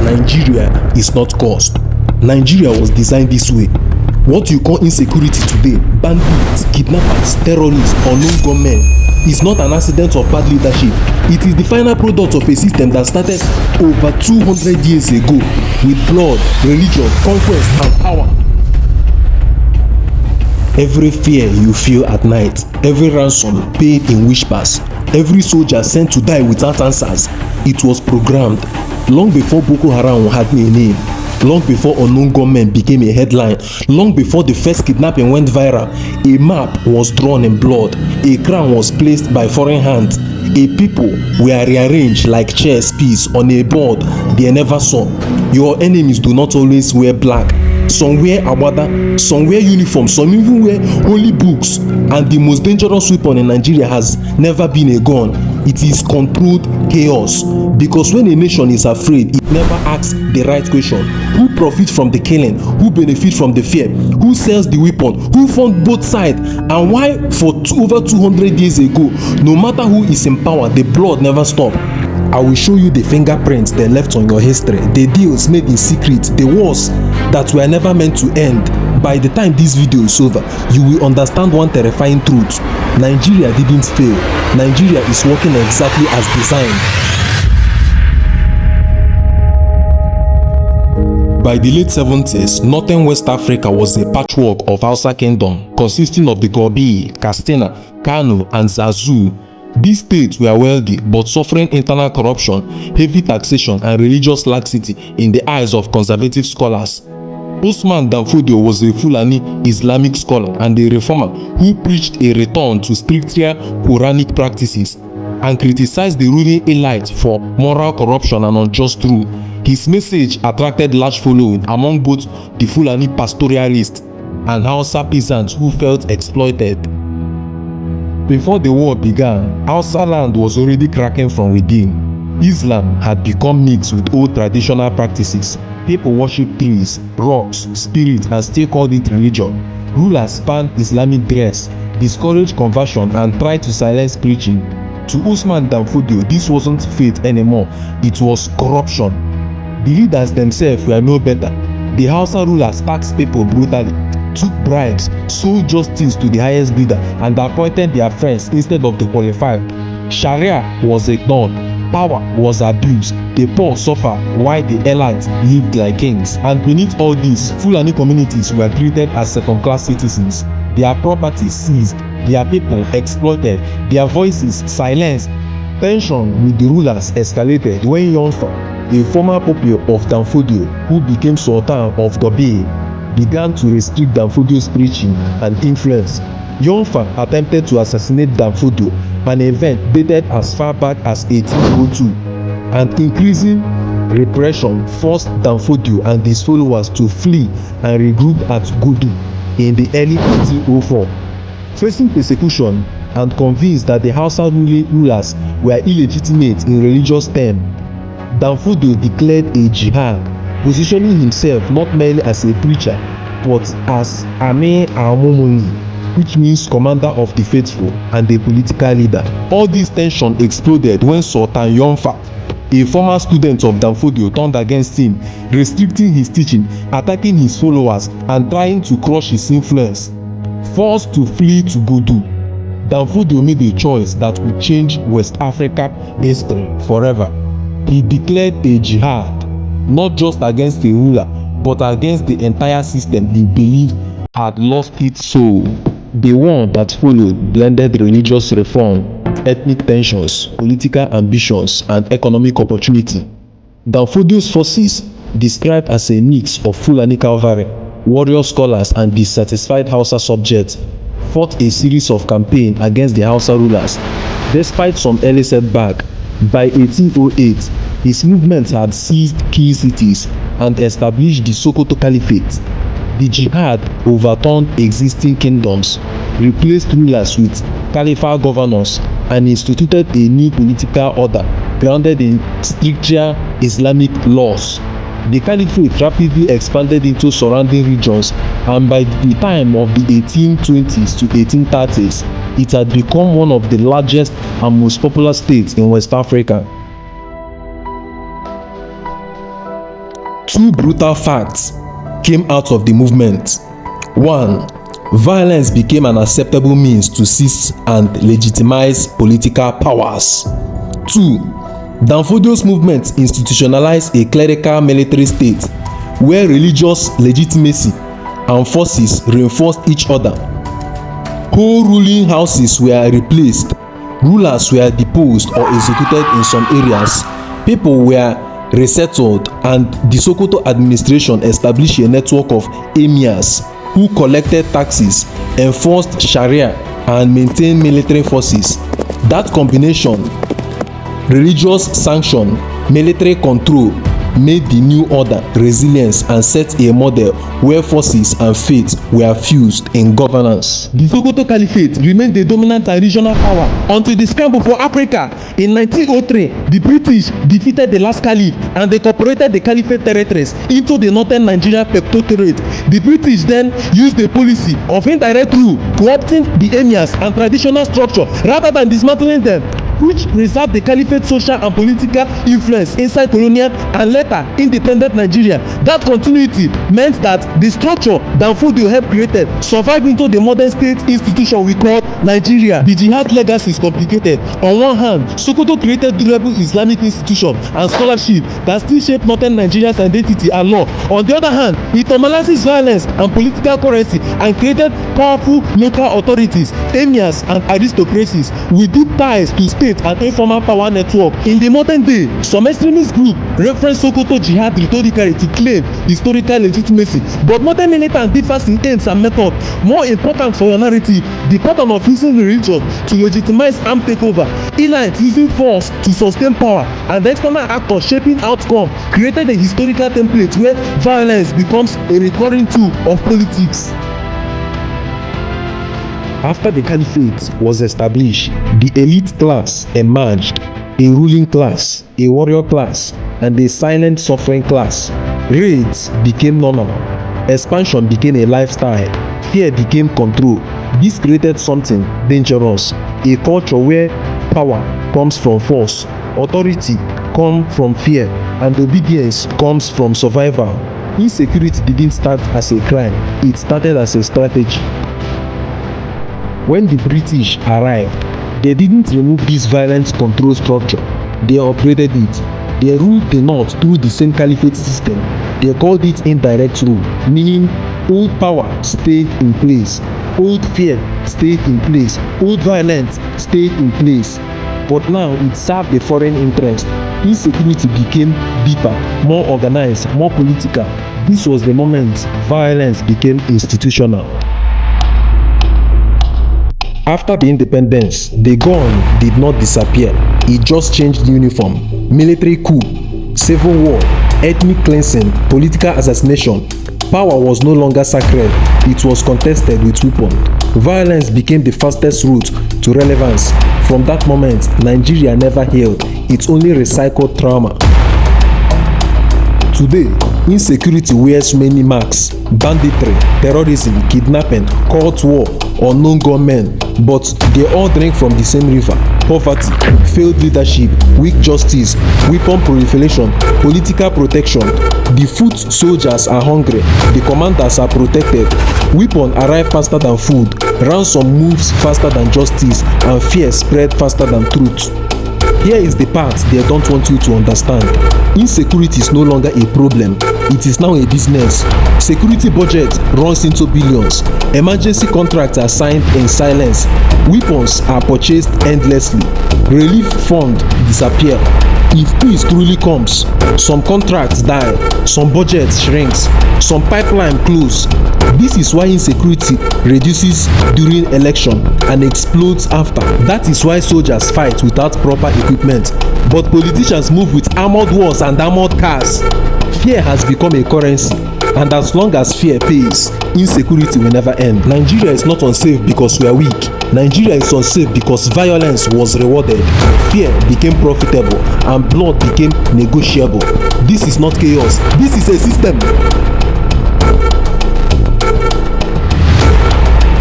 Nigeria is not caused. Nigeria was designed this way. What you call insecurity today, bandits, kidnappers, terrorists, unknown gunmen, is not an accident of bad leadership. It is the final product of a system that started over 200 years ago with blood, religion, conquest, and power. Every fear you feel at night, every ransom paid in whispers, every soldier sent to die without answers, it was programmed long before Boko Haram had a name, long before unknown gunmen became a headline, long before the first kidnapping went viral. A map was drawn in blood, a crown was placed by foreign hands, a people were rearranged like chess pieces on a board they never saw. Your enemies do not always wear black. Some wear agbada, some wear uniform, some even wear holy books. And the most dangerous weapon in Nigeria has never been a gun. It is controlled chaos. Because when a nation is afraid, it never asks the right question. Who profits from the killing? Who benefits from the fear? Who sells the weapon? Who funds both sides? And why for over 200 years ago, no matter who is in power, the blood never stops? I will show you the fingerprints they left on your history, the deals made in secret, the wars that were never meant to end. By the time this video is over, you will understand one terrifying truth. Nigeria didn't fail. Nigeria is working exactly as designed. By the late 70s, northern West Africa was a patchwork of Hausa kingdom consisting of the Gobi, Katsina, Kano, and Zazu. These states were wealthy but suffering internal corruption, heavy taxation, and religious laxity in the eyes of conservative scholars. Usman Fodio was a Fulani Islamic scholar and a reformer who preached a return to stricter Quranic practices and criticized the ruling elite for moral corruption and unjust rule. His message attracted large following among both the Fulani pastoralists and Hausa peasants who felt exploited. Before the war began, Hausa land was already cracking from within. Islam had become mixed with old traditional practices. People worshipped trees, rocks, spirits, and still called it religion. Rulers banned Islamic dress, discouraged conversion, and tried to silence preaching. To Usman Fodio, this wasn't faith anymore, it was corruption. The leaders themselves were no better. The Hausa rulers taxed people brutally, took bribes, sold justice to the highest bidder, and appointed their friends instead of the qualified. Sharia was ignored, power was abused, the poor suffered while the elites lived like kings. And beneath all this, Fulani communities were treated as second-class citizens, their property seized, their people exploited, their voices silenced. Tension with the rulers escalated when Yonfa, a former pupil of Fodio, who became Sultan of Gobi, began to restrict Fodio's preaching and influence. Yonfa attempted to assassinate Fodio, an event dated as far back as 1802, and increasing repression forced Fodio and his followers to flee and regroup at Gudu in the early 1804. Facing persecution and convinced that the Hausa rulers were illegitimate in religious terms, Fodio declared a jihad, positioning himself not merely as a preacher but as Amir al-Mumuni, which means commander of the faithful and a political leader. All this tension exploded when Sultan Yonfa, a former student of Fodio, turned against him, restricting his teaching, attacking his followers, and trying to crush his influence. Forced to flee to Gudu, Fodio made a choice that would change West Africa history forever. He declared a jihad, not just against a ruler, but against the entire system he believed had lost its soul. The war that followed blended religious reform, ethnic tensions, political ambitions, and economic opportunity. Fodio's forces, described as a mix of Fulani cavalry, warrior scholars, and dissatisfied Hausa subjects, fought a series of campaigns against the Hausa rulers. Despite some early setback, by 1808, his movement had seized key cities and established the Sokoto Caliphate. The jihad overturned existing kingdoms, replaced rulers with caliphal governors, and instituted a new political order grounded in stricter Islamic laws. The caliphate rapidly expanded into surrounding regions, and by the time of the 1820s to 1830s, it had become one of the largest and most popular states in West Africa. Two brutal facts came out of the movement. 1. Violence became an acceptable means to seize and legitimize political powers. 2. Fodio's movement institutionalized a clerical military state where religious legitimacy and forces reinforced each other. Whole ruling houses were replaced, rulers were deposed or executed in some areas, people were resettled, and the Sokoto administration established a network of emirs who collected taxes, enforced Sharia, and maintained military forces. That combination, religious sanction, military control, made the new order resilience and set a model where forces and faith were fused in governance. The Sokoto Caliphate remained the dominant and regional power until the scramble for Africa. In 1903, the British defeated the last caliph and they incorporated the Caliphate territories into the northern Nigeria protectorate. The British then used the policy of indirect rule, co-opting the emirs and traditional structure rather than dismantling them, which preserved the Caliphate's social and political influence inside colonial and later independent Nigeria. That continuity meant that the structure that Fodio helped created survived into the modern state institution we call Nigeria. The jihad legacy is complicated. On one hand, Sokoto created durable Islamic institutions and scholarship that still shape northern Nigeria's identity and law. On the other hand, it normalizes violence and political currency and created powerful local authorities, emirs and aristocracies with deep ties to state and informal power network. In the modern day, some extremist groups reference Sokoto jihad rhetorically to claim historical legitimacy, but modern militant differs in aims and method. More important for your narrative, the pattern of using religion to legitimize armed takeover, elite using force to sustain power, and the external actor shaping outcome created a historical template where violence becomes a recurring tool of politics. After the caliphate was established, the elite class emerged, a ruling class, a warrior class, and a silent suffering class. Raids became normal. Expansion became a lifestyle. Fear became control. This created something dangerous, a culture where power comes from force, authority comes from fear, and obedience comes from survival. Insecurity didn't start as a crime, it started as a strategy. When the British arrived, they didn't remove this violent control structure, they upgraded it. They ruled the north through the same caliphate system. They called it indirect rule, meaning old power stayed in place, old fear stayed in place, old violence stayed in place. But now it served a foreign interest. Insecurity became deeper, more organized, more political. This was the moment violence became institutional. After the independence, the gun did not disappear. It just changed uniform. Military coup, civil war, ethnic cleansing, political assassination. Power was no longer sacred. It was contested with weapons. Violence became the fastest route to relevance. From that moment, Nigeria never healed. It only recycled trauma. Today, insecurity wears many marks: banditry, terrorism, kidnapping, cult war, unknown gunmen, but they all drink from the same river: poverty, failed leadership, weak justice, weapon proliferation, political protection. The foot soldiers are hungry, the commanders are protected, weapons arrive faster than food, ransom moves faster than justice, and fear spread faster than truth. Here is the part they don't want you to understand. Insecurity is no longer a problem, it is now a business. Security budget runs into billions. Emergency contracts are signed in silence. Weapons are purchased endlessly. Relief fund disappear. If peace truly comes, some contracts die, some budgets shrinks, some pipeline close. This is why insecurity reduces during election and explodes after. That is why soldiers fight without proper equipment, but politicians move with armored wars and armored cars. Fear has become a currency, and as long as fear pays, insecurity will never end. Nigeria is not unsafe because we are weak. Nigeria is unsafe because violence was rewarded, fear became profitable, and blood became negotiable. This is not chaos, this is a system.